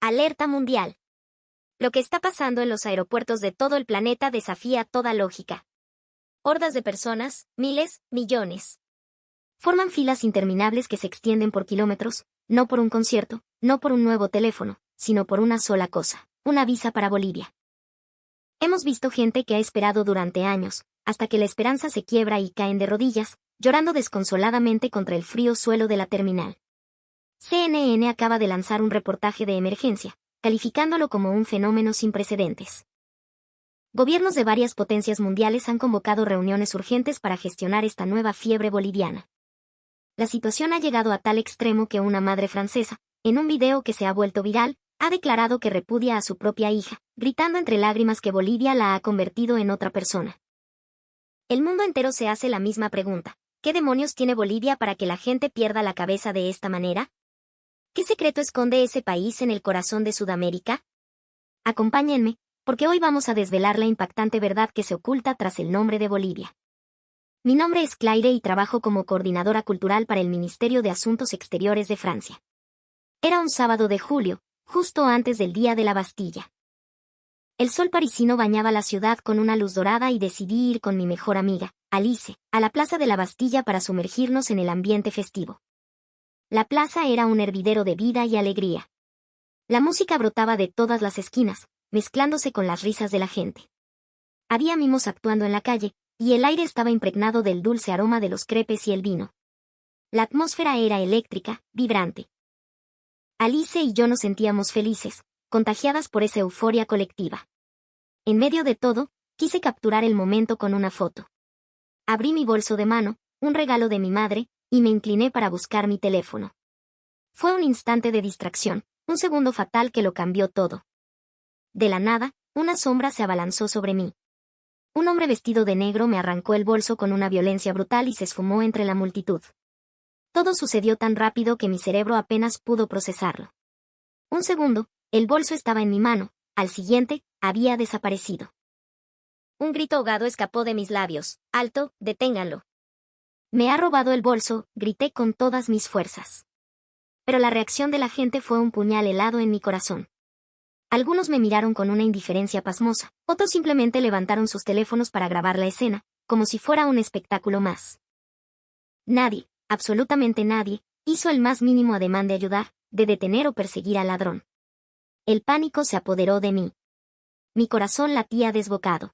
Alerta mundial. Lo que está pasando en los aeropuertos de todo el planeta desafía toda lógica. Hordas de personas, miles, millones. Forman filas interminables que se extienden por kilómetros, no por un concierto, no por un nuevo teléfono, sino por una sola cosa, una visa para Bolivia. Hemos visto gente que ha esperado durante años, hasta que la esperanza se quiebra y caen de rodillas, llorando desconsoladamente contra el frío suelo de la terminal. CNN acaba de lanzar un reportaje de emergencia, calificándolo como un fenómeno sin precedentes. Gobiernos de varias potencias mundiales han convocado reuniones urgentes para gestionar esta nueva fiebre boliviana. La situación ha llegado a tal extremo que una madre francesa, en un video que se ha vuelto viral, ha declarado que repudia a su propia hija, gritando entre lágrimas que Bolivia la ha convertido en otra persona. El mundo entero se hace la misma pregunta: ¿qué demonios tiene Bolivia para que la gente pierda la cabeza de esta manera? ¿Qué secreto esconde ese país en el corazón de Sudamérica? Acompáñenme, porque hoy vamos a desvelar la impactante verdad que se oculta tras el nombre de Bolivia. Mi nombre es Claire y trabajo como coordinadora cultural para el Ministerio de Asuntos Exteriores de Francia. Era un sábado de julio, justo antes del Día de la Bastilla. El sol parisino bañaba la ciudad con una luz dorada y decidí ir con mi mejor amiga, Alice, a la Plaza de la Bastilla para sumergirnos en el ambiente festivo. La plaza era un hervidero de vida y alegría. La música brotaba de todas las esquinas, mezclándose con las risas de la gente. Había mimos actuando en la calle, y el aire estaba impregnado del dulce aroma de los crepes y el vino. La atmósfera era eléctrica, vibrante. Alice y yo nos sentíamos felices, contagiadas por esa euforia colectiva. En medio de todo, quise capturar el momento con una foto. Abrí mi bolso de mano, un regalo de mi madre, y me incliné para buscar mi teléfono. Fue un instante de distracción, un segundo fatal que lo cambió todo. De la nada, una sombra se abalanzó sobre mí. Un hombre vestido de negro me arrancó el bolso con una violencia brutal y se esfumó entre la multitud. Todo sucedió tan rápido que mi cerebro apenas pudo procesarlo. Un segundo, el bolso estaba en mi mano, al siguiente, había desaparecido. Un grito ahogado escapó de mis labios. ¡Alto, deténganlo! Me ha robado el bolso, grité con todas mis fuerzas. Pero la reacción de la gente fue un puñal helado en mi corazón. Algunos me miraron con una indiferencia pasmosa, otros simplemente levantaron sus teléfonos para grabar la escena, como si fuera un espectáculo más. Nadie, absolutamente nadie, hizo el más mínimo ademán de ayudar, de detener o perseguir al ladrón. El pánico se apoderó de mí. Mi corazón latía desbocado.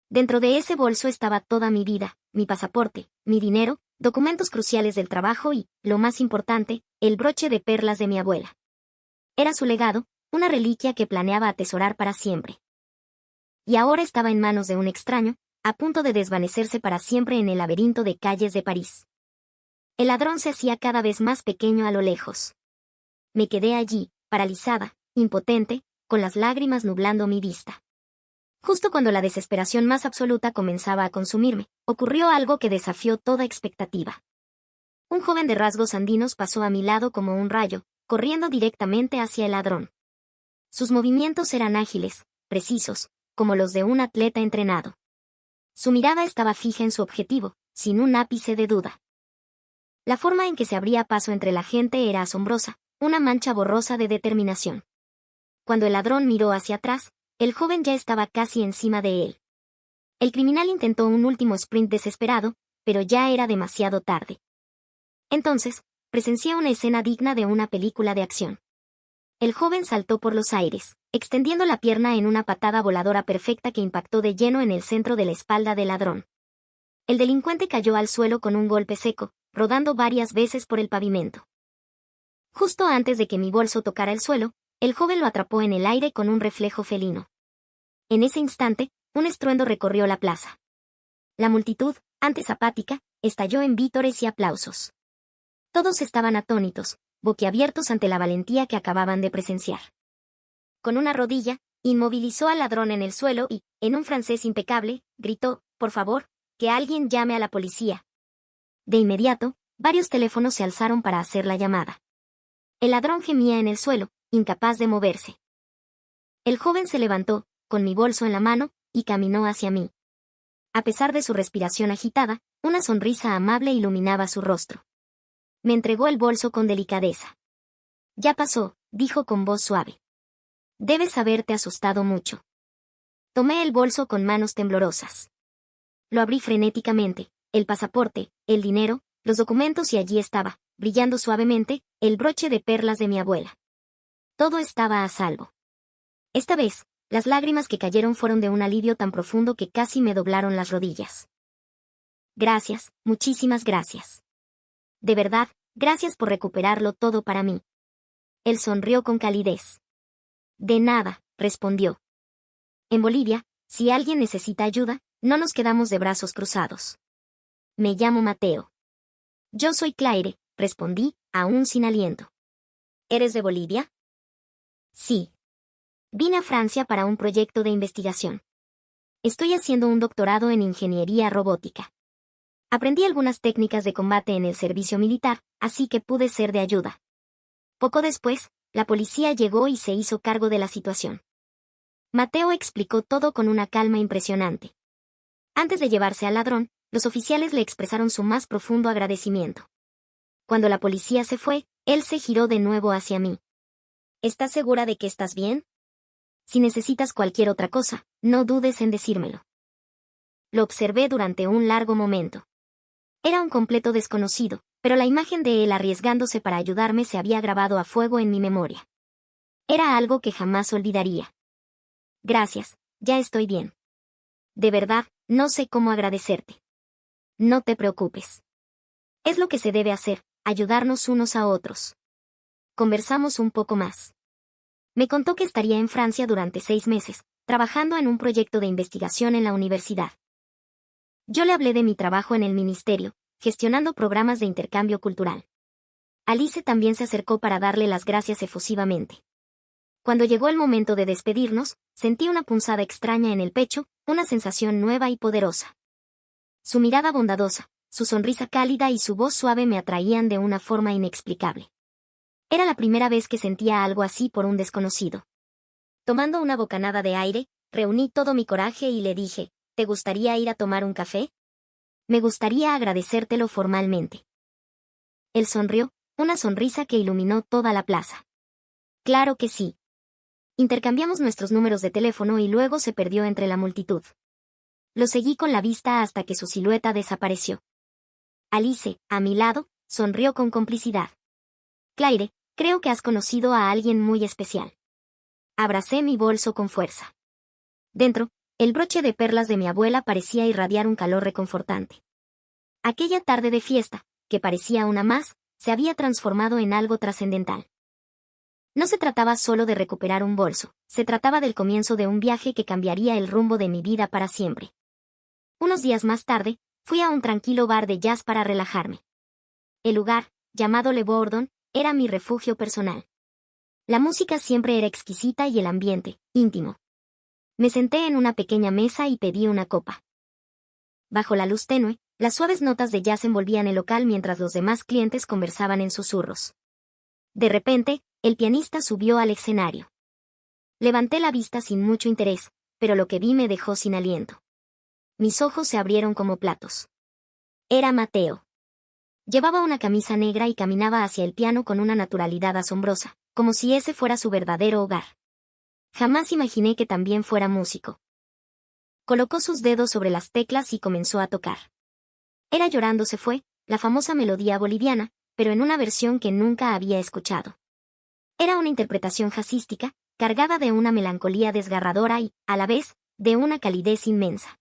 Dentro de ese bolso estaba toda mi vida, mi pasaporte, mi dinero, documentos cruciales del trabajo y, lo más importante, el broche de perlas de mi abuela. Era su legado, una reliquia que planeaba atesorar para siempre. Y ahora estaba en manos de un extraño, a punto de desvanecerse para siempre en el laberinto de calles de París. El ladrón se hacía cada vez más pequeño a lo lejos. Me quedé allí, paralizada, impotente, con las lágrimas nublando mi vista. Justo cuando la desesperación más absoluta comenzaba a consumirme, ocurrió algo que desafió toda expectativa. Un joven de rasgos andinos pasó a mi lado como un rayo, corriendo directamente hacia el ladrón. Sus movimientos eran ágiles, precisos, como los de un atleta entrenado. Su mirada estaba fija en su objetivo, sin un ápice de duda. La forma en que se abría paso entre la gente era asombrosa, una mancha borrosa de determinación. Cuando el ladrón miró hacia atrás, el joven ya estaba casi encima de él. El criminal intentó un último sprint desesperado, pero ya era demasiado tarde. Entonces, presencié una escena digna de una película de acción. El joven saltó por los aires, extendiendo la pierna en una patada voladora perfecta que impactó de lleno en el centro de la espalda del ladrón. El delincuente cayó al suelo con un golpe seco, rodando varias veces por el pavimento. Justo antes de que mi bolso tocara el suelo, el joven lo atrapó en el aire con un reflejo felino. En ese instante, un estruendo recorrió la plaza. La multitud, antes apática, estalló en vítores y aplausos. Todos estaban atónitos, boquiabiertos ante la valentía que acababan de presenciar. Con una rodilla, inmovilizó al ladrón en el suelo y, en un francés impecable, gritó: «Por favor, que alguien llame a la policía». De inmediato, varios teléfonos se alzaron para hacer la llamada. El ladrón gemía en el suelo, incapaz de moverse. El joven se levantó, con mi bolso en la mano, y caminó hacia mí. A pesar de su respiración agitada, una sonrisa amable iluminaba su rostro. Me entregó el bolso con delicadeza. Ya pasó, dijo con voz suave. Debes haberte asustado mucho. Tomé el bolso con manos temblorosas. Lo abrí frenéticamente, el pasaporte, el dinero, los documentos y allí estaba, brillando suavemente, el broche de perlas de mi abuela. Todo estaba a salvo. Esta vez, las lágrimas que cayeron fueron de un alivio tan profundo que casi me doblaron las rodillas. Gracias, muchísimas gracias. De verdad, gracias por recuperarlo todo para mí. Él sonrió con calidez. De nada, respondió. En Bolivia, si alguien necesita ayuda, no nos quedamos de brazos cruzados. Me llamo Mateo. Yo soy Claire, respondí, aún sin aliento. ¿Eres de Bolivia? Sí. Vine a Francia para un proyecto de investigación. Estoy haciendo un doctorado en ingeniería robótica. Aprendí algunas técnicas de combate en el servicio militar, así que pude ser de ayuda. Poco después, la policía llegó y se hizo cargo de la situación. Mateo explicó todo con una calma impresionante. Antes de llevarse al ladrón, los oficiales le expresaron su más profundo agradecimiento. Cuando la policía se fue, él se giró de nuevo hacia mí. ¿Estás segura de que estás bien? Si necesitas cualquier otra cosa, no dudes en decírmelo. Lo observé durante un largo momento. Era un completo desconocido, pero la imagen de él arriesgándose para ayudarme se había grabado a fuego en mi memoria. Era algo que jamás olvidaría. Gracias, ya estoy bien. De verdad, no sé cómo agradecerte. No te preocupes. Es lo que se debe hacer, ayudarnos unos a otros. Conversamos un poco más. Me contó que estaría en Francia durante 6 meses, trabajando en un proyecto de investigación en la universidad. Yo le hablé de mi trabajo en el ministerio, gestionando programas de intercambio cultural. Alice también se acercó para darle las gracias efusivamente. Cuando llegó el momento de despedirnos, sentí una punzada extraña en el pecho, una sensación nueva y poderosa. Su mirada bondadosa, su sonrisa cálida y su voz suave me atraían de una forma inexplicable. Era la primera vez que sentía algo así por un desconocido. Tomando una bocanada de aire, reuní todo mi coraje y le dije, ¿te gustaría ir a tomar un café? Me gustaría agradecértelo formalmente. Él sonrió, una sonrisa que iluminó toda la plaza. Claro que sí. Intercambiamos nuestros números de teléfono y luego se perdió entre la multitud. Lo seguí con la vista hasta que su silueta desapareció. Alice, a mi lado, sonrió con complicidad. Claire, creo que has conocido a alguien muy especial. Abracé mi bolso con fuerza. Dentro, el broche de perlas de mi abuela parecía irradiar un calor reconfortante. Aquella tarde de fiesta, que parecía una más, se había transformado en algo trascendental. No se trataba solo de recuperar un bolso, se trataba del comienzo de un viaje que cambiaría el rumbo de mi vida para siempre. Unos días más tarde, fui a un tranquilo bar de jazz para relajarme. El lugar, llamado Le Bourdon, era mi refugio personal. La música siempre era exquisita y el ambiente, íntimo. Me senté en una pequeña mesa y pedí una copa. Bajo la luz tenue, las suaves notas de jazz envolvían el local mientras los demás clientes conversaban en susurros. De repente, el pianista subió al escenario. Levanté la vista sin mucho interés, pero lo que vi me dejó sin aliento. Mis ojos se abrieron como platos. Era Mateo. Llevaba una camisa negra y caminaba hacia el piano con una naturalidad asombrosa, como si ese fuera su verdadero hogar. Jamás imaginé que también fuera músico. Colocó sus dedos sobre las teclas y comenzó a tocar. Era Llorando se fue, la famosa melodía boliviana, pero en una versión que nunca había escuchado. Era una interpretación jazzística, cargada de una melancolía desgarradora y, a la vez, de una calidez inmensa.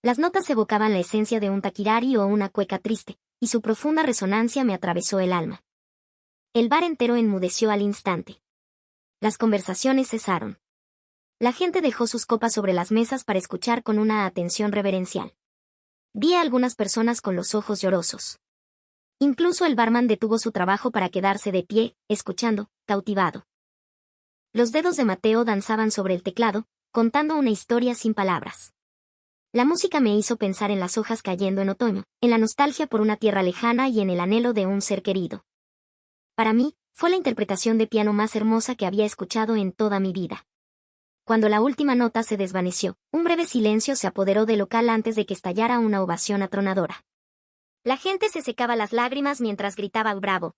Las notas evocaban la esencia de un taquirari o una cueca triste, y su profunda resonancia me atravesó el alma. El bar entero enmudeció al instante. Las conversaciones cesaron. La gente dejó sus copas sobre las mesas para escuchar con una atención reverencial. Vi a algunas personas con los ojos llorosos. Incluso el barman detuvo su trabajo para quedarse de pie, escuchando, cautivado. Los dedos de Mateo danzaban sobre el teclado, contando una historia sin palabras. La música me hizo pensar en las hojas cayendo en otoño, en la nostalgia por una tierra lejana y en el anhelo de un ser querido. Para mí, fue la interpretación de piano más hermosa que había escuchado en toda mi vida. Cuando la última nota se desvaneció, un breve silencio se apoderó del local antes de que estallara una ovación atronadora. La gente se secaba las lágrimas mientras gritaba "¡Bravo!".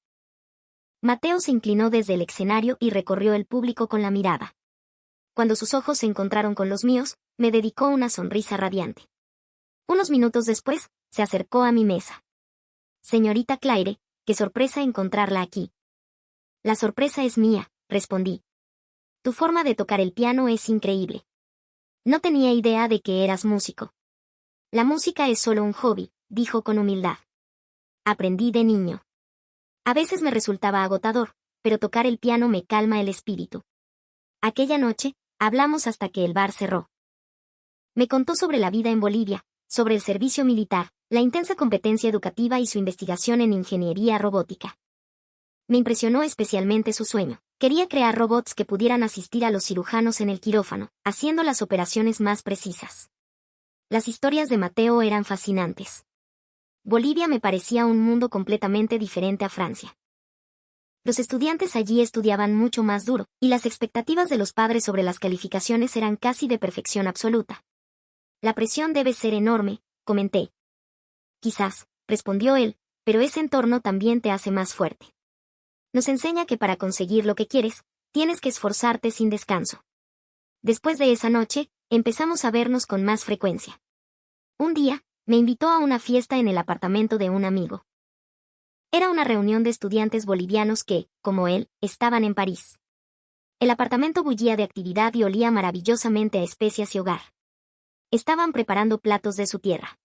Mateo se inclinó desde el escenario y recorrió el público con la mirada. Cuando sus ojos se encontraron con los míos, me dedicó una sonrisa radiante. Unos minutos después, se acercó a mi mesa. Señorita Claire, qué sorpresa encontrarla aquí. La sorpresa es mía, respondí. Tu forma de tocar el piano es increíble. No tenía idea de que eras músico. La música es solo un hobby, dijo con humildad. Aprendí de niño. A veces me resultaba agotador, pero tocar el piano me calma el espíritu. Aquella noche, hablamos hasta que el bar cerró. Me contó sobre la vida en Bolivia, sobre el servicio militar, la intensa competencia educativa y su investigación en ingeniería robótica. Me impresionó especialmente su sueño. Quería crear robots que pudieran asistir a los cirujanos en el quirófano, haciendo las operaciones más precisas. Las historias de Mateo eran fascinantes. Bolivia me parecía un mundo completamente diferente a Francia. Los estudiantes allí estudiaban mucho más duro, y las expectativas de los padres sobre las calificaciones eran casi de perfección absoluta. La presión debe ser enorme, comenté. Quizás, respondió él, pero ese entorno también te hace más fuerte. Nos enseña que para conseguir lo que quieres, tienes que esforzarte sin descanso. Después de esa noche, empezamos a vernos con más frecuencia. Un día, me invitó a una fiesta en el apartamento de un amigo. Era una reunión de estudiantes bolivianos que, como él, estaban en París. El apartamento bullía de actividad y olía maravillosamente a especias y hogar. Estaban preparando platos de su tierra.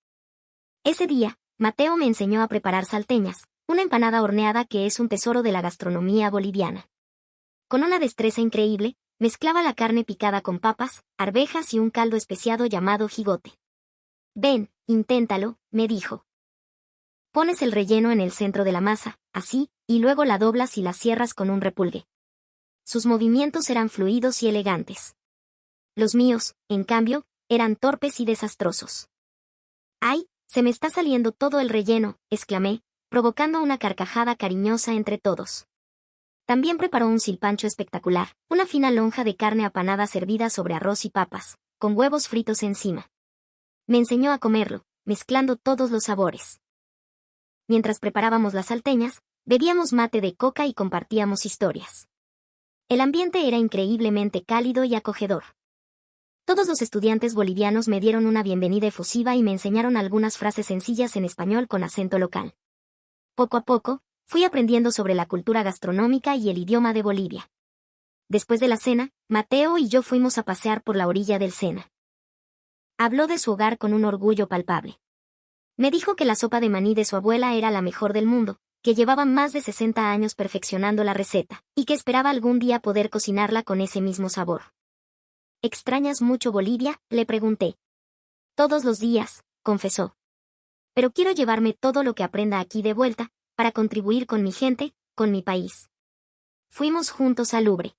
Ese día, Mateo me enseñó a preparar salteñas, una empanada horneada que es un tesoro de la gastronomía boliviana. Con una destreza increíble, mezclaba la carne picada con papas, arvejas y un caldo especiado llamado jigote. Ven, inténtalo, me dijo. Pones el relleno en el centro de la masa, así, y luego la doblas y la cierras con un repulgue. Sus movimientos eran fluidos y elegantes. Los míos, en cambio, eran torpes y desastrosos. ¡Ay! Se me está saliendo todo el relleno, exclamé, provocando una carcajada cariñosa entre todos. También preparó un silpancho espectacular, una fina lonja de carne apanada servida sobre arroz y papas, con huevos fritos encima. Me enseñó a comerlo, mezclando todos los sabores. Mientras preparábamos las salteñas, bebíamos mate de coca y compartíamos historias. El ambiente era increíblemente cálido y acogedor. Todos los estudiantes bolivianos me dieron una bienvenida efusiva y me enseñaron algunas frases sencillas en español con acento local. Poco a poco, fui aprendiendo sobre la cultura gastronómica y el idioma de Bolivia. Después de la cena, Mateo y yo fuimos a pasear por la orilla del Sena. Habló de su hogar con un orgullo palpable. Me dijo que la sopa de maní de su abuela era la mejor del mundo, que llevaba más de 60 años perfeccionando la receta, y que esperaba algún día poder cocinarla con ese mismo sabor. ¿Extrañas mucho Bolivia?, le pregunté. Todos los días, confesó. Pero quiero llevarme todo lo que aprenda aquí de vuelta, para contribuir con mi gente, con mi país. Fuimos juntos al Louvre.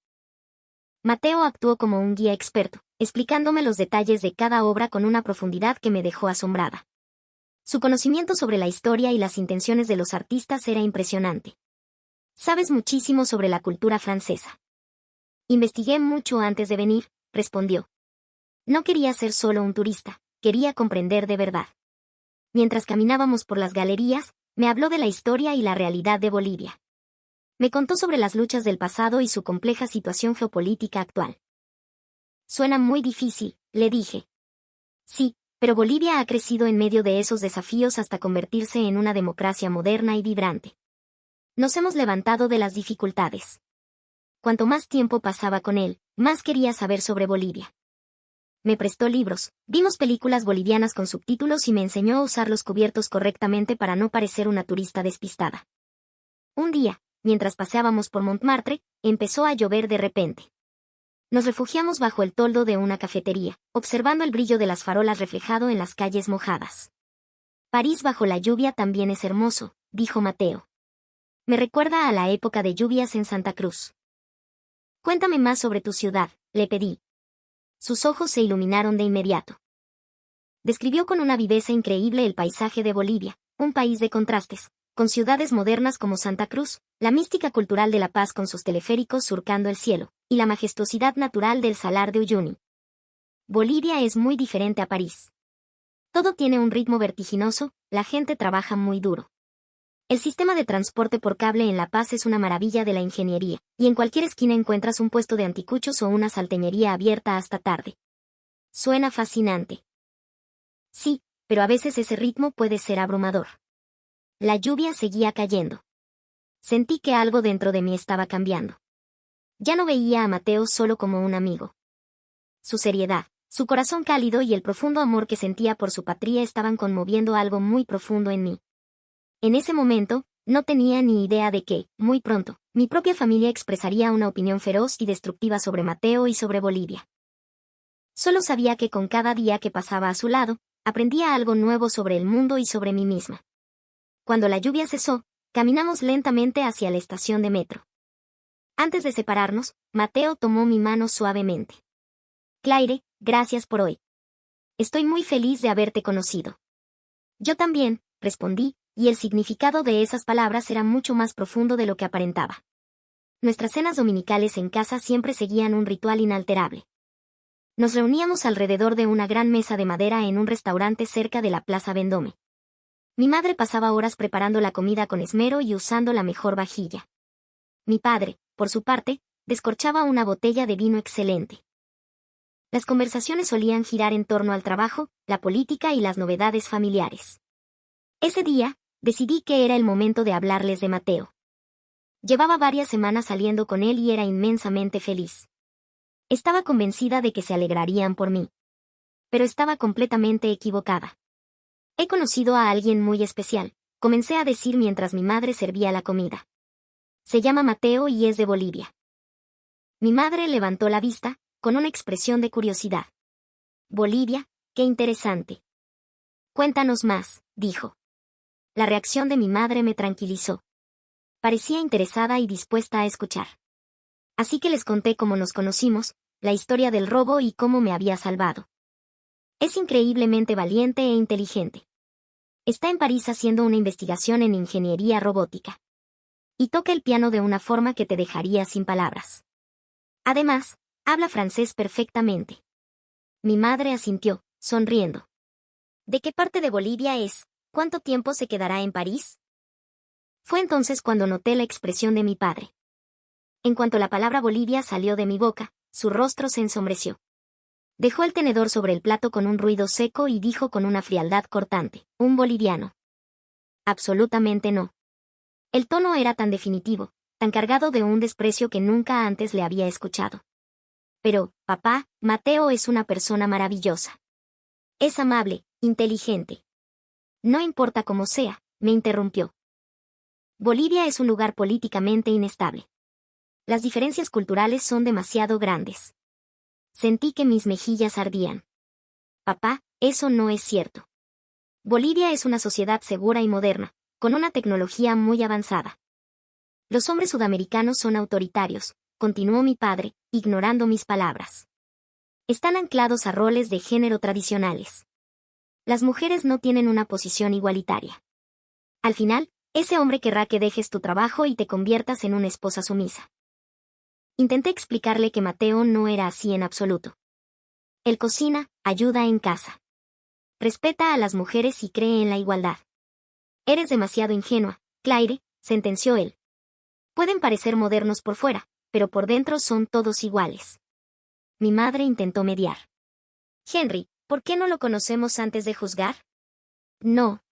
Mateo actuó como un guía experto, explicándome los detalles de cada obra con una profundidad que me dejó asombrada. Su conocimiento sobre la historia y las intenciones de los artistas era impresionante. Sabes muchísimo sobre la cultura francesa. Investigué mucho antes de venir, respondió. No quería ser solo un turista, quería comprender de verdad. Mientras caminábamos por las galerías, me habló de la historia y la realidad de Bolivia. Me contó sobre las luchas del pasado y su compleja situación geopolítica actual. Suena muy difícil, le dije. Sí, pero Bolivia ha crecido en medio de esos desafíos hasta convertirse en una democracia moderna y vibrante. Nos hemos levantado de las dificultades. Cuanto más tiempo pasaba con él, más quería saber sobre Bolivia. Me prestó libros, vimos películas bolivianas con subtítulos y me enseñó a usar los cubiertos correctamente para no parecer una turista despistada. Un día, mientras paseábamos por Montmartre, empezó a llover de repente. Nos refugiamos bajo el toldo de una cafetería, observando el brillo de las farolas reflejado en las calles mojadas. París bajo la lluvia también es hermoso, dijo Mateo. Me recuerda a la época de lluvias en Santa Cruz. Cuéntame más sobre tu ciudad, le pedí. Sus ojos se iluminaron de inmediato. Describió con una viveza increíble el paisaje de Bolivia, un país de contrastes, con ciudades modernas como Santa Cruz, la mística cultural de La Paz con sus teleféricos surcando el cielo, y la majestuosidad natural del Salar de Uyuni. Bolivia es muy diferente a París. Todo tiene un ritmo vertiginoso, la gente trabaja muy duro. El sistema de transporte por cable en La Paz es una maravilla de la ingeniería, y en cualquier esquina encuentras un puesto de anticuchos o una salteñería abierta hasta tarde. Suena fascinante. Sí, pero a veces ese ritmo puede ser abrumador. La lluvia seguía cayendo. Sentí que algo dentro de mí estaba cambiando. Ya no veía a Mateo solo como un amigo. Su seriedad, su corazón cálido y el profundo amor que sentía por su patria estaban conmoviendo algo muy profundo en mí. En ese momento, no tenía ni idea de que, muy pronto, mi propia familia expresaría una opinión feroz y destructiva sobre Mateo y sobre Bolivia. Solo sabía que con cada día que pasaba a su lado, aprendía algo nuevo sobre el mundo y sobre mí misma. Cuando la lluvia cesó, caminamos lentamente hacia la estación de metro. Antes de separarnos, Mateo tomó mi mano suavemente. Claire, gracias por hoy. Estoy muy feliz de haberte conocido. Yo también, respondí, y el significado de esas palabras era mucho más profundo de lo que aparentaba. Nuestras cenas dominicales en casa siempre seguían un ritual inalterable. Nos reuníamos alrededor de una gran mesa de madera en un restaurante cerca de la Plaza Vendôme. Mi madre pasaba horas preparando la comida con esmero y usando la mejor vajilla. Mi padre, por su parte, descorchaba una botella de vino excelente. Las conversaciones solían girar en torno al trabajo, la política y las novedades familiares. Ese día, decidí que era el momento de hablarles de Mateo. Llevaba varias semanas saliendo con él y era inmensamente feliz. Estaba convencida de que se alegrarían por mí. Pero estaba completamente equivocada. He conocido a alguien muy especial, comencé a decir mientras mi madre servía la comida. Se llama Mateo y es de Bolivia. Mi madre levantó la vista, con una expresión de curiosidad. Bolivia, qué interesante. Cuéntanos más, dijo. La reacción de mi madre me tranquilizó. Parecía interesada y dispuesta a escuchar. Así que les conté cómo nos conocimos, la historia del robo y cómo me había salvado. Es increíblemente valiente e inteligente. Está en París haciendo una investigación en ingeniería robótica. Y toca el piano de una forma que te dejaría sin palabras. Además, habla francés perfectamente. Mi madre asintió, sonriendo. ¿De qué parte de Bolivia es? ¿Cuánto tiempo se quedará en París? Fue entonces cuando noté la expresión de mi padre. En cuanto la palabra Bolivia salió de mi boca, su rostro se ensombreció. Dejó el tenedor sobre el plato con un ruido seco y dijo con una frialdad cortante, ¿un boliviano? Absolutamente no. El tono era tan definitivo, tan cargado de un desprecio que nunca antes le había escuchado. Pero, papá, Mateo es una persona maravillosa. Es amable, inteligente. No importa cómo sea, me interrumpió. Bolivia es un lugar políticamente inestable. Las diferencias culturales son demasiado grandes. Sentí que mis mejillas ardían. Papá, eso no es cierto. Bolivia es una sociedad segura y moderna, con una tecnología muy avanzada. Los hombres sudamericanos son autoritarios, continuó mi padre, ignorando mis palabras. Están anclados a roles de género tradicionales. Las mujeres no tienen una posición igualitaria. Al final, ese hombre querrá que dejes tu trabajo y te conviertas en una esposa sumisa. Intenté explicarle que Mateo no era así en absoluto. Él cocina, ayuda en casa. Respeta a las mujeres y cree en la igualdad. Eres demasiado ingenua, Claire, sentenció él. Pueden parecer modernos por fuera, pero por dentro son todos iguales. Mi madre intentó mediar. Henry, ¿por qué no lo conocemos antes de juzgar? No.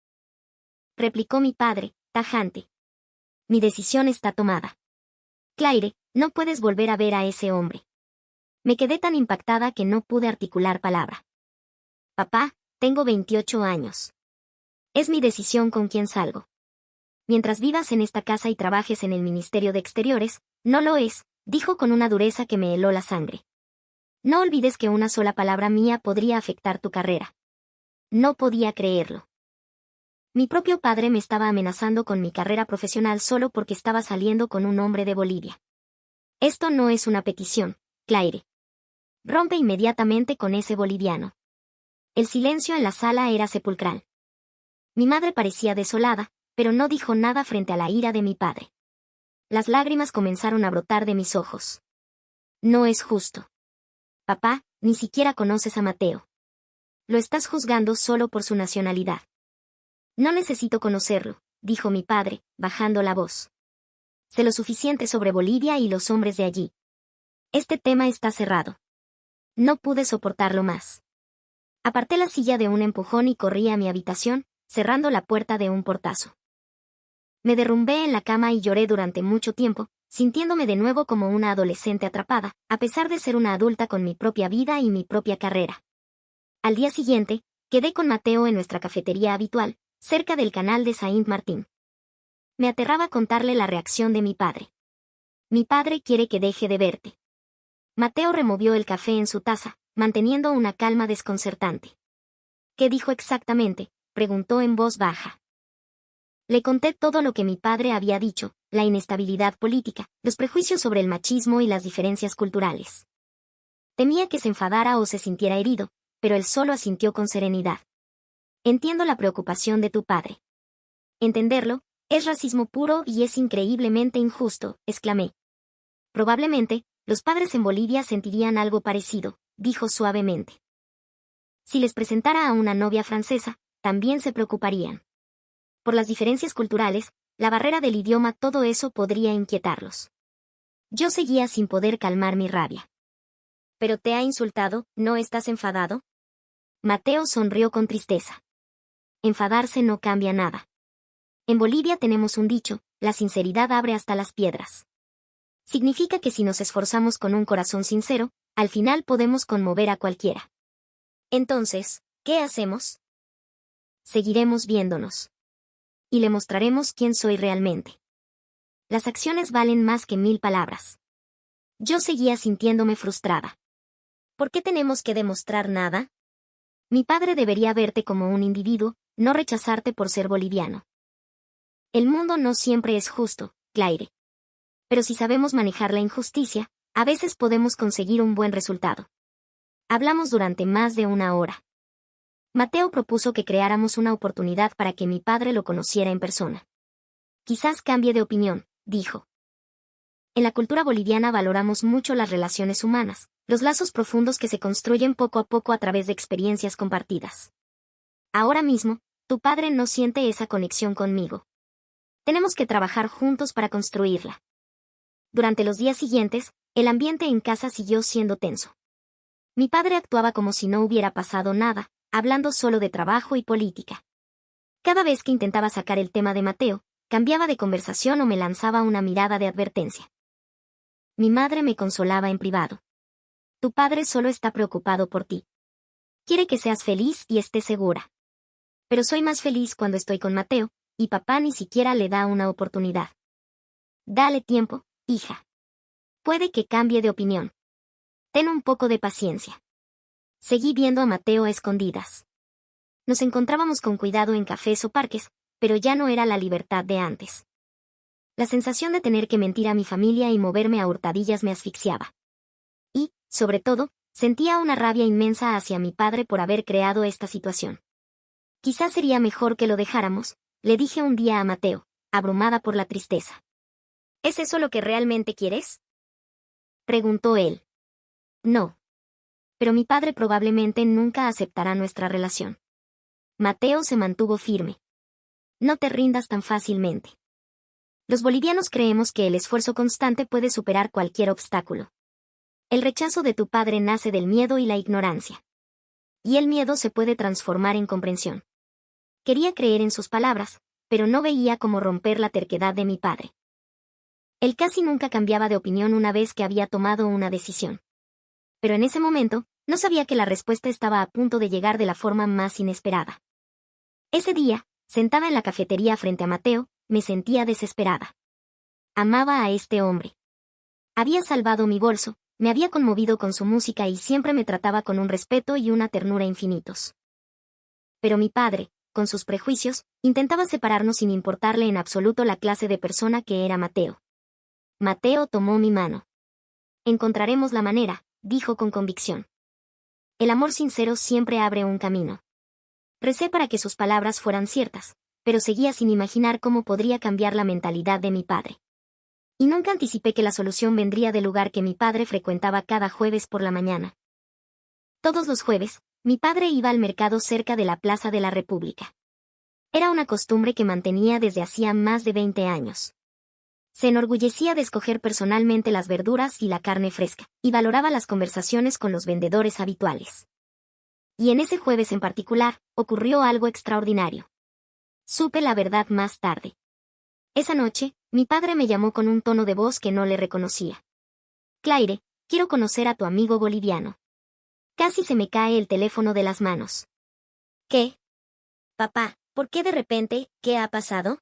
Replicó mi padre, tajante. Mi decisión está tomada. Claire, no puedes volver a ver a ese hombre. Me quedé tan impactada que no pude articular palabra. Papá, tengo 28 años. Es mi decisión con quién salgo. Mientras vivas en esta casa y trabajes en el Ministerio de Exteriores, no lo es, dijo con una dureza que me heló la sangre. No olvides que una sola palabra mía podría afectar tu carrera. No podía creerlo. Mi propio padre me estaba amenazando con mi carrera profesional solo porque estaba saliendo con un hombre de Bolivia. Esto no es una petición, Claire. Rompe inmediatamente con ese boliviano. El silencio en la sala era sepulcral. Mi madre parecía desolada, pero no dijo nada frente a la ira de mi padre. Las lágrimas comenzaron a brotar de mis ojos. No es justo. Papá, ni siquiera conoces a Mateo. Lo estás juzgando solo por su nacionalidad. No necesito conocerlo, dijo mi padre, bajando la voz. Sé lo suficiente sobre Bolivia y los hombres de allí. Este tema está cerrado. No pude soportarlo más. Aparté la silla de un empujón y corrí a mi habitación, cerrando la puerta de un portazo. Me derrumbé en la cama y lloré durante mucho tiempo, sintiéndome de nuevo como una adolescente atrapada, a pesar de ser una adulta con mi propia vida y mi propia carrera. Al día siguiente, quedé con Mateo en nuestra cafetería habitual, cerca del canal de Saint-Martin. Me aterraba contarle la reacción de mi padre. Mi padre quiere que deje de verte. Mateo removió el café en su taza, manteniendo una calma desconcertante. ¿Qué dijo exactamente?, preguntó en voz baja. Le conté todo lo que mi padre había dicho, la inestabilidad política, los prejuicios sobre el machismo y las diferencias culturales. Temía que se enfadara o se sintiera herido, pero él solo asintió con serenidad. Entiendo la preocupación de tu padre. Entenderlo, es racismo puro y es increíblemente injusto, exclamé. Probablemente, los padres en Bolivia sentirían algo parecido, dijo suavemente. Si les presentara a una novia francesa, también se preocuparían. Por las diferencias culturales, la barrera del idioma, todo eso podría inquietarlos. Yo seguía sin poder calmar mi rabia. ¿Pero te ha insultado? ¿No estás enfadado? Mateo sonrió con tristeza. Enfadarse no cambia nada. En Bolivia tenemos un dicho, la sinceridad abre hasta las piedras. Significa que si nos esforzamos con un corazón sincero, al final podemos conmover a cualquiera. Entonces, ¿qué hacemos? Seguiremos viéndonos. Y le mostraremos quién soy realmente. Las acciones valen más que 1000 palabras. Yo seguía sintiéndome frustrada. ¿Por qué tenemos que demostrar nada? Mi padre debería verte como un individuo, no rechazarte por ser boliviano. El mundo no siempre es justo, Claire. Pero si sabemos manejar la injusticia, a veces podemos conseguir un buen resultado. Hablamos durante más de 1 hora. Mateo propuso que creáramos una oportunidad para que mi padre lo conociera en persona. Quizás cambie de opinión, dijo. En la cultura boliviana valoramos mucho las relaciones humanas, los lazos profundos que se construyen poco a poco a través de experiencias compartidas. Ahora mismo, tu padre no siente esa conexión conmigo. Tenemos que trabajar juntos para construirla. Durante los días siguientes, el ambiente en casa siguió siendo tenso. Mi padre actuaba como si no hubiera pasado nada, hablando solo de trabajo y política. Cada vez que intentaba sacar el tema de Mateo, cambiaba de conversación o me lanzaba una mirada de advertencia. Mi madre me consolaba en privado. Tu padre solo está preocupado por ti. Quiere que seas feliz y estés segura. Pero soy más feliz cuando estoy con Mateo, y papá ni siquiera le da una oportunidad. Dale tiempo, hija. Puede que cambie de opinión. Ten un poco de paciencia. Seguí viendo a Mateo a escondidas. Nos encontrábamos con cuidado en cafés o parques, pero ya no era la libertad de antes. La sensación de tener que mentir a mi familia y moverme a hurtadillas me asfixiaba. Y, sobre todo, sentía una rabia inmensa hacia mi padre por haber creado esta situación. Quizás sería mejor que lo dejáramos, le dije un día a Mateo, abrumada por la tristeza. ¿Es eso lo que realmente quieres?, preguntó él. No. Pero mi padre probablemente nunca aceptará nuestra relación. Mateo se mantuvo firme. No te rindas tan fácilmente. Los bolivianos creemos que el esfuerzo constante puede superar cualquier obstáculo. El rechazo de tu padre nace del miedo y la ignorancia. Y el miedo se puede transformar en comprensión. Quería creer en sus palabras, pero no veía cómo romper la terquedad de mi padre. Él casi nunca cambiaba de opinión una vez que había tomado una decisión. Pero en ese momento, no sabía que la respuesta estaba a punto de llegar de la forma más inesperada. Ese día, sentada en la cafetería frente a Mateo, me sentía desesperada. Amaba a este hombre. Había salvado mi bolso, me había conmovido con su música y siempre me trataba con un respeto y una ternura infinitos. Pero mi padre, con sus prejuicios, intentaba separarnos sin importarle en absoluto la clase de persona que era Mateo. Mateo tomó mi mano. Encontraremos la manera, dijo con convicción. El amor sincero siempre abre un camino. Recé para que sus palabras fueran ciertas, pero seguía sin imaginar cómo podría cambiar la mentalidad de mi padre. Y nunca anticipé que la solución vendría del lugar que mi padre frecuentaba cada jueves por la mañana. Todos los jueves, mi padre iba al mercado cerca de la Plaza de la República. Era una costumbre que mantenía desde hacía más de 20 años. Se enorgullecía de escoger personalmente las verduras y la carne fresca, y valoraba las conversaciones con los vendedores habituales. Y en ese jueves en particular, ocurrió algo extraordinario. Supe la verdad más tarde. Esa noche, mi padre me llamó con un tono de voz que no le reconocía. Claire, quiero conocer a tu amigo boliviano. Casi se me cae el teléfono de las manos. ¿Qué? Papá, ¿por qué de repente? ¿Qué ha pasado?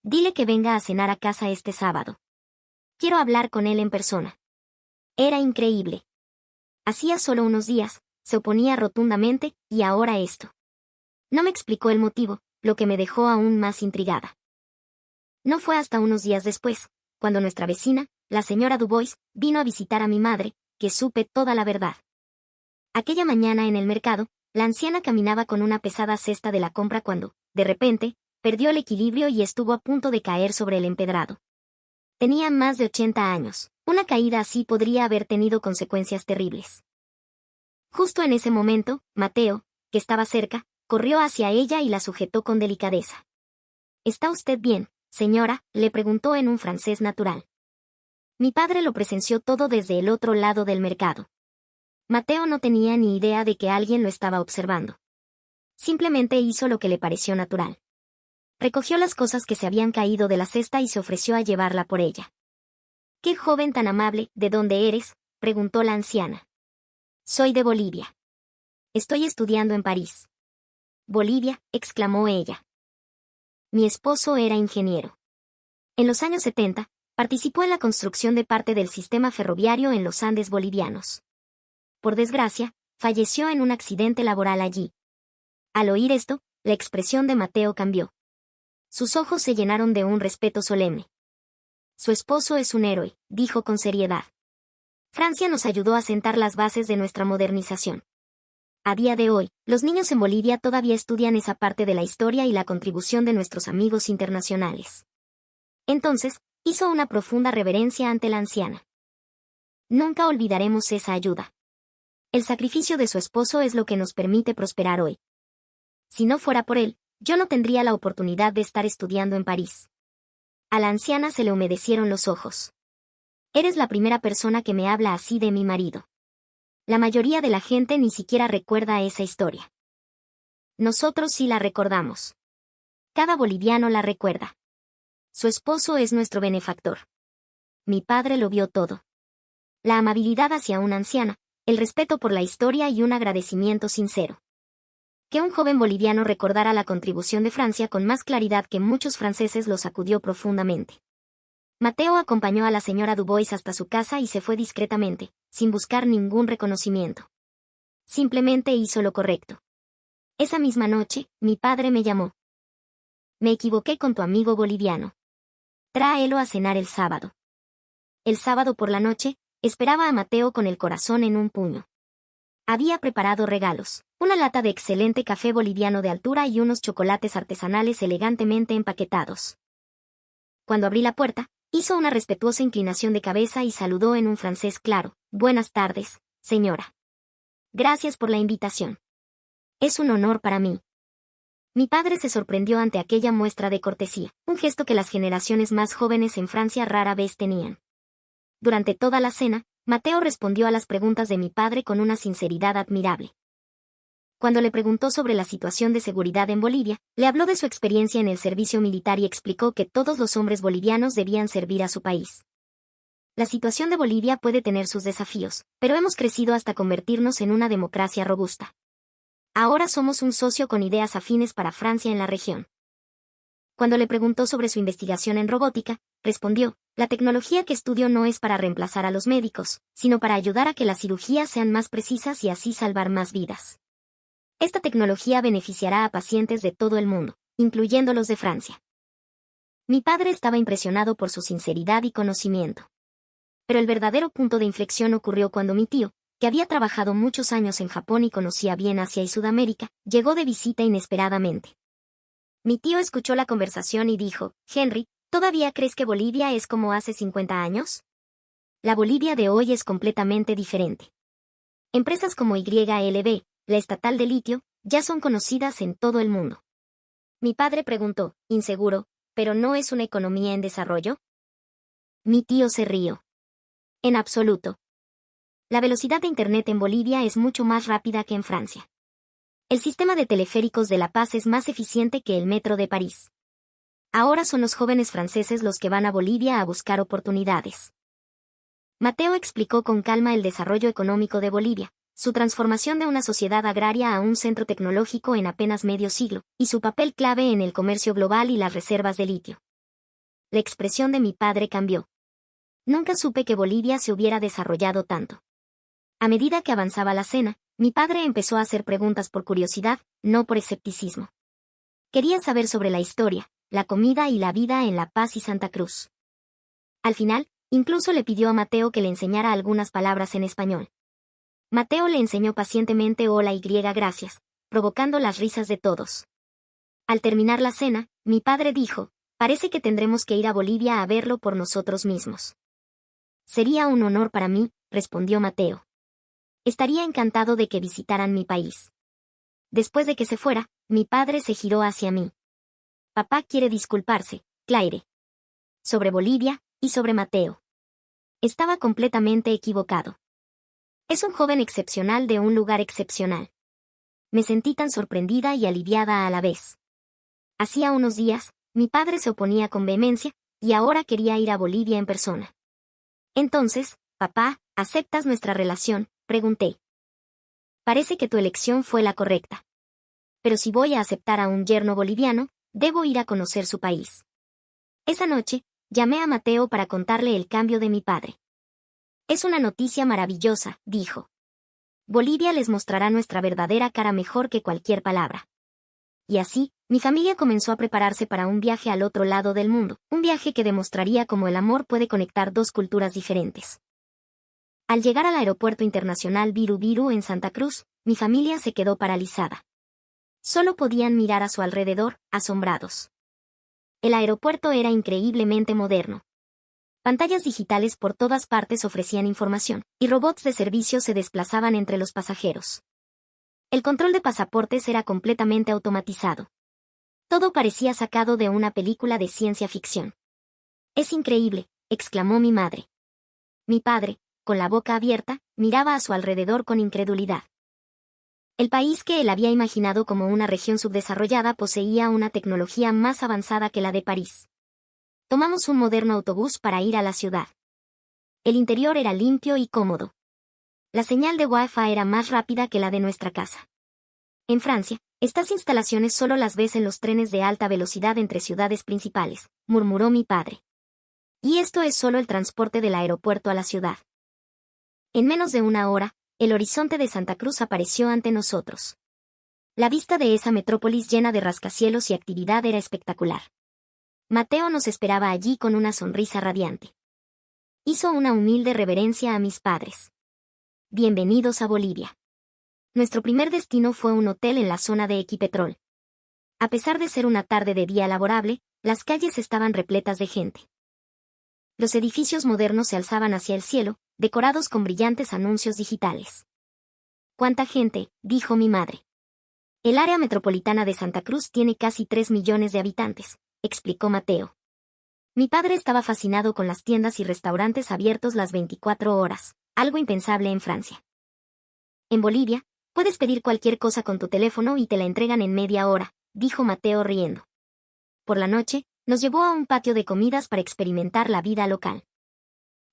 Dile que venga a cenar a casa este sábado. Quiero hablar con él en persona. Era increíble. Hacía solo unos días, se oponía rotundamente, y ahora esto. No me explicó el motivo, lo que me dejó aún más intrigada. No fue hasta unos días después, cuando nuestra vecina, la señora Dubois, vino a visitar a mi madre, que supe toda la verdad. Aquella mañana en el mercado, la anciana caminaba con una pesada cesta de la compra cuando, de repente, perdió el equilibrio y estuvo a punto de caer sobre el empedrado. Tenía más de 80 años. Una caída así podría haber tenido consecuencias terribles. Justo en ese momento, Mateo, que estaba cerca, corrió hacia ella y la sujetó con delicadeza. ¿Está usted bien, señora?, le preguntó en un francés natural. Mi padre lo presenció todo desde el otro lado del mercado. Mateo no tenía ni idea de que alguien lo estaba observando. Simplemente hizo lo que le pareció natural. Recogió las cosas que se habían caído de la cesta y se ofreció a llevarla por ella. «Qué joven tan amable, ¿de dónde eres?», preguntó la anciana. «Soy de Bolivia. Estoy estudiando en París». «Bolivia», exclamó ella. Mi esposo era ingeniero. En los años 70, participó en la construcción de parte del sistema ferroviario en los Andes bolivianos. Por desgracia, falleció en un accidente laboral allí. Al oír esto, la expresión de Mateo cambió. Sus ojos se llenaron de un respeto solemne. Su esposo es un héroe, dijo con seriedad. Francia nos ayudó a sentar las bases de nuestra modernización. A día de hoy, los niños en Bolivia todavía estudian esa parte de la historia y la contribución de nuestros amigos internacionales. Entonces, hizo una profunda reverencia ante la anciana. Nunca olvidaremos esa ayuda. El sacrificio de su esposo es lo que nos permite prosperar hoy. Si no fuera por él, yo no tendría la oportunidad de estar estudiando en París. A la anciana se le humedecieron los ojos. Eres la primera persona que me habla así de mi marido. La mayoría de la gente ni siquiera recuerda esa historia. Nosotros sí la recordamos. Cada boliviano la recuerda. Su esposo es nuestro benefactor. Mi padre lo vio todo. La amabilidad hacia una anciana, el respeto por la historia y un agradecimiento sincero. Que un joven boliviano recordara la contribución de Francia con más claridad que muchos franceses lo sacudió profundamente. Mateo acompañó a la señora Dubois hasta su casa y se fue discretamente, sin buscar ningún reconocimiento. Simplemente hizo lo correcto. Esa misma noche, mi padre me llamó. Me equivoqué con tu amigo boliviano. Tráelo a cenar el sábado. El sábado por la noche, esperaba a Mateo con el corazón en un puño. Había preparado regalos, una lata de excelente café boliviano de altura y unos chocolates artesanales elegantemente empaquetados. Cuando abrí la puerta, hizo una respetuosa inclinación de cabeza y saludó en un francés claro. Buenas tardes, señora. Gracias por la invitación. Es un honor para mí. Mi padre se sorprendió ante aquella muestra de cortesía, un gesto que las generaciones más jóvenes en Francia rara vez tenían. Durante toda la cena, Mateo respondió a las preguntas de mi padre con una sinceridad admirable. Cuando le preguntó sobre la situación de seguridad en Bolivia, le habló de su experiencia en el servicio militar y explicó que todos los hombres bolivianos debían servir a su país. La situación de Bolivia puede tener sus desafíos, pero hemos crecido hasta convertirnos en una democracia robusta. Ahora somos un socio con ideas afines para Francia en la región. Cuando le preguntó sobre su investigación en robótica, respondió, la tecnología que estudio no es para reemplazar a los médicos, sino para ayudar a que las cirugías sean más precisas y así salvar más vidas. Esta tecnología beneficiará a pacientes de todo el mundo, incluyendo los de Francia. Mi padre estaba impresionado por su sinceridad y conocimiento. Pero el verdadero punto de inflexión ocurrió cuando mi tío, que había trabajado muchos años en Japón y conocía bien Asia y Sudamérica, llegó de visita inesperadamente. Mi tío escuchó la conversación y dijo, Henry, ¿todavía crees que Bolivia es como hace 50 años? La Bolivia de hoy es completamente diferente. Empresas como YLB, la estatal de litio, ya son conocidas en todo el mundo. Mi padre preguntó, inseguro, ¿pero no es una economía en desarrollo? Mi tío se rió. En absoluto. La velocidad de Internet en Bolivia es mucho más rápida que en Francia. El sistema de teleféricos de La Paz es más eficiente que el metro de París. Ahora son los jóvenes franceses los que van a Bolivia a buscar oportunidades. Mateo explicó con calma el desarrollo económico de Bolivia, su transformación de una sociedad agraria a un centro tecnológico en apenas medio siglo, y su papel clave en el comercio global y las reservas de litio. La expresión de mi padre cambió. Nunca supe que Bolivia se hubiera desarrollado tanto. A medida que avanzaba la cena, mi padre empezó a hacer preguntas por curiosidad, no por escepticismo. Quería saber sobre la historia, la comida y la vida en La Paz y Santa Cruz. Al final, incluso le pidió a Mateo que le enseñara algunas palabras en español. Mateo le enseñó pacientemente hola y gracias, provocando las risas de todos. Al terminar la cena, mi padre dijo, parece que tendremos que ir a Bolivia a verlo por nosotros mismos. Sería un honor para mí, respondió Mateo. Estaría encantado de que visitaran mi país. Después de que se fuera, mi padre se giró hacia mí. Papá quiere disculparse, Claire. Sobre Bolivia, y sobre Mateo. Estaba completamente equivocado. Es un joven excepcional de un lugar excepcional. Me sentí tan sorprendida y aliviada a la vez. Hacía unos días, mi padre se oponía con vehemencia, y ahora quería ir a Bolivia en persona. Entonces, papá, ¿aceptas nuestra relación?, pregunté. Parece que tu elección fue la correcta. Pero si voy a aceptar a un yerno boliviano, debo ir a conocer su país. Esa noche, llamé a Mateo para contarle el cambio de mi padre. Es una noticia maravillosa, dijo. Bolivia les mostrará nuestra verdadera cara mejor que cualquier palabra. Y así, mi familia comenzó a prepararse para un viaje al otro lado del mundo, un viaje que demostraría cómo el amor puede conectar dos culturas diferentes. Al llegar al aeropuerto internacional Viru Viru en Santa Cruz, mi familia se quedó paralizada. Solo podían mirar a su alrededor, asombrados. El aeropuerto era increíblemente moderno. Pantallas digitales por todas partes ofrecían información, y robots de servicio se desplazaban entre los pasajeros. El control de pasaportes era completamente automatizado. Todo parecía sacado de una película de ciencia ficción. Es increíble, exclamó mi madre. Mi padre, con la boca abierta, miraba a su alrededor con incredulidad. El país que él había imaginado como una región subdesarrollada poseía una tecnología más avanzada que la de París. Tomamos un moderno autobús para ir a la ciudad. El interior era limpio y cómodo. La señal de Wi-Fi era más rápida que la de nuestra casa. En Francia, estas instalaciones solo las ves en los trenes de alta velocidad entre ciudades principales, murmuró mi padre. Y esto es solo el transporte del aeropuerto a la ciudad. En menos de una hora, el horizonte de Santa Cruz apareció ante nosotros. La vista de esa metrópolis llena de rascacielos y actividad era espectacular. Mateo nos esperaba allí con una sonrisa radiante. Hizo una humilde reverencia a mis padres. Bienvenidos a Bolivia. Nuestro primer destino fue un hotel en la zona de Equipetrol. A pesar de ser una tarde de día laborable, las calles estaban repletas de gente. Los edificios modernos se alzaban hacia el cielo, decorados con brillantes anuncios digitales. ¿Cuánta gente?, dijo mi madre. El área metropolitana de Santa Cruz tiene casi 3 millones de habitantes, explicó Mateo. Mi padre estaba fascinado con las tiendas y restaurantes abiertos las 24 horas, algo impensable en Francia. En Bolivia, puedes pedir cualquier cosa con tu teléfono y te la entregan en media hora, dijo Mateo riendo. Por la noche, nos llevó a un patio de comidas para experimentar la vida local.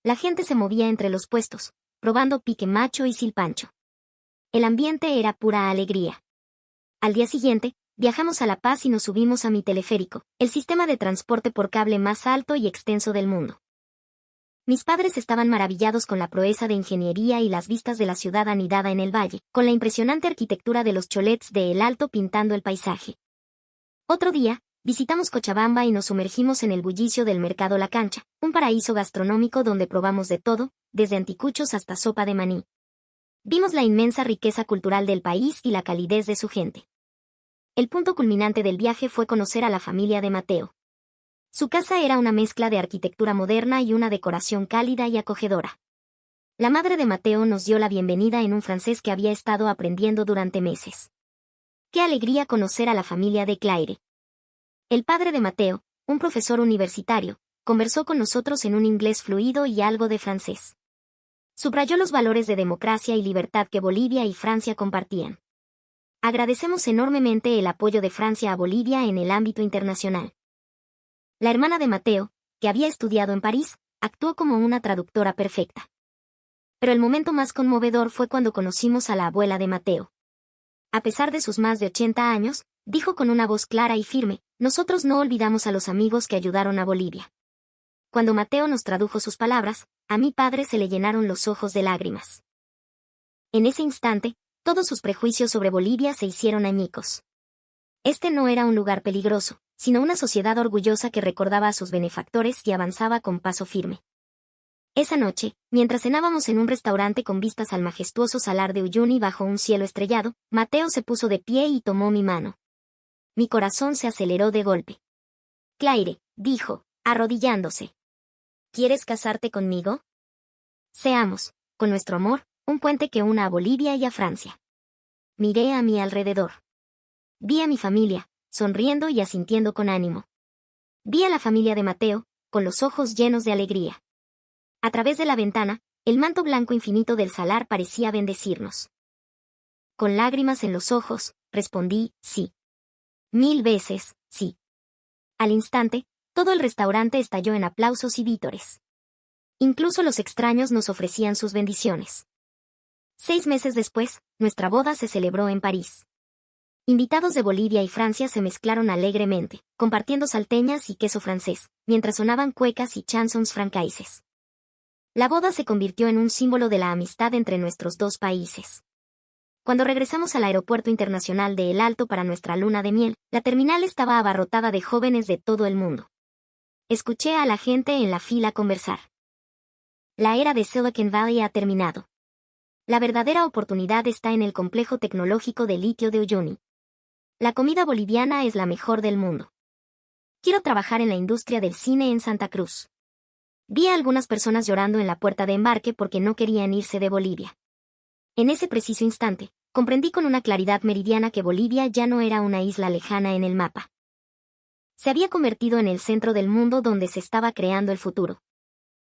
La gente se movía entre los puestos, probando pique macho y silpancho. El ambiente era pura alegría. Al día siguiente, viajamos a La Paz y nos subimos a mi teleférico, el sistema de transporte por cable más alto y extenso del mundo. Mis padres estaban maravillados con la proeza de ingeniería y las vistas de la ciudad anidada en el valle, con la impresionante arquitectura de los cholets de El Alto pintando el paisaje. Otro día, visitamos Cochabamba y nos sumergimos en el bullicio del mercado La Cancha, un paraíso gastronómico donde probamos de todo, desde anticuchos hasta sopa de maní. Vimos la inmensa riqueza cultural del país y la calidez de su gente. El punto culminante del viaje fue conocer a la familia de Mateo. Su casa era una mezcla de arquitectura moderna y una decoración cálida y acogedora. La madre de Mateo nos dio la bienvenida en un francés que había estado aprendiendo durante meses. ¡Qué alegría conocer a la familia de Claire! El padre de Mateo, un profesor universitario, conversó con nosotros en un inglés fluido y algo de francés. Subrayó los valores de democracia y libertad que Bolivia y Francia compartían. Agradecemos enormemente el apoyo de Francia a Bolivia en el ámbito internacional. La hermana de Mateo, que había estudiado en París, actuó como una traductora perfecta. Pero el momento más conmovedor fue cuando conocimos a la abuela de Mateo. A pesar de sus más de 80 años, dijo con una voz clara y firme, nosotros no olvidamos a los amigos que ayudaron a Bolivia. Cuando Mateo nos tradujo sus palabras, a mi padre se le llenaron los ojos de lágrimas. En ese instante, todos sus prejuicios sobre Bolivia se hicieron añicos. Este no era un lugar peligroso, sino una sociedad orgullosa que recordaba a sus benefactores y avanzaba con paso firme. Esa noche, mientras cenábamos en un restaurante con vistas al majestuoso salar de Uyuni bajo un cielo estrellado, Mateo se puso de pie y tomó mi mano. Mi corazón se aceleró de golpe. Claire, dijo, arrodillándose. ¿Quieres casarte conmigo? Seamos, con nuestro amor, un puente que una a Bolivia y a Francia. Miré a mi alrededor. Vi a mi familia, sonriendo y asintiendo con ánimo. Vi a la familia de Mateo, con los ojos llenos de alegría. A través de la ventana, el manto blanco infinito del salar parecía bendecirnos. Con lágrimas en los ojos, respondí, sí. 1000 veces, sí. Al instante, todo el restaurante estalló en aplausos y vítores. Incluso los extraños nos ofrecían sus bendiciones. 6 meses después, nuestra boda se celebró en París. Invitados de Bolivia y Francia se mezclaron alegremente, compartiendo salteñas y queso francés, mientras sonaban cuecas y chansons francaises. La boda se convirtió en un símbolo de la amistad entre nuestros dos países. Cuando regresamos al aeropuerto internacional de El Alto para nuestra luna de miel, la terminal estaba abarrotada de jóvenes de todo el mundo. Escuché a la gente en la fila conversar. La era de Silicon Valley ha terminado. La verdadera oportunidad está en el complejo tecnológico de litio de Uyuni. La comida boliviana es la mejor del mundo. Quiero trabajar en la industria del cine en Santa Cruz. Vi a algunas personas llorando en la puerta de embarque porque no querían irse de Bolivia. En ese preciso instante, comprendí con una claridad meridiana que Bolivia ya no era una isla lejana en el mapa. Se había convertido en el centro del mundo donde se estaba creando el futuro.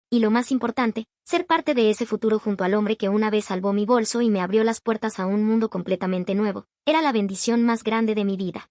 Y lo más importante, ser parte de ese futuro junto al hombre que una vez salvó mi bolso y me abrió las puertas a un mundo completamente nuevo, era la bendición más grande de mi vida.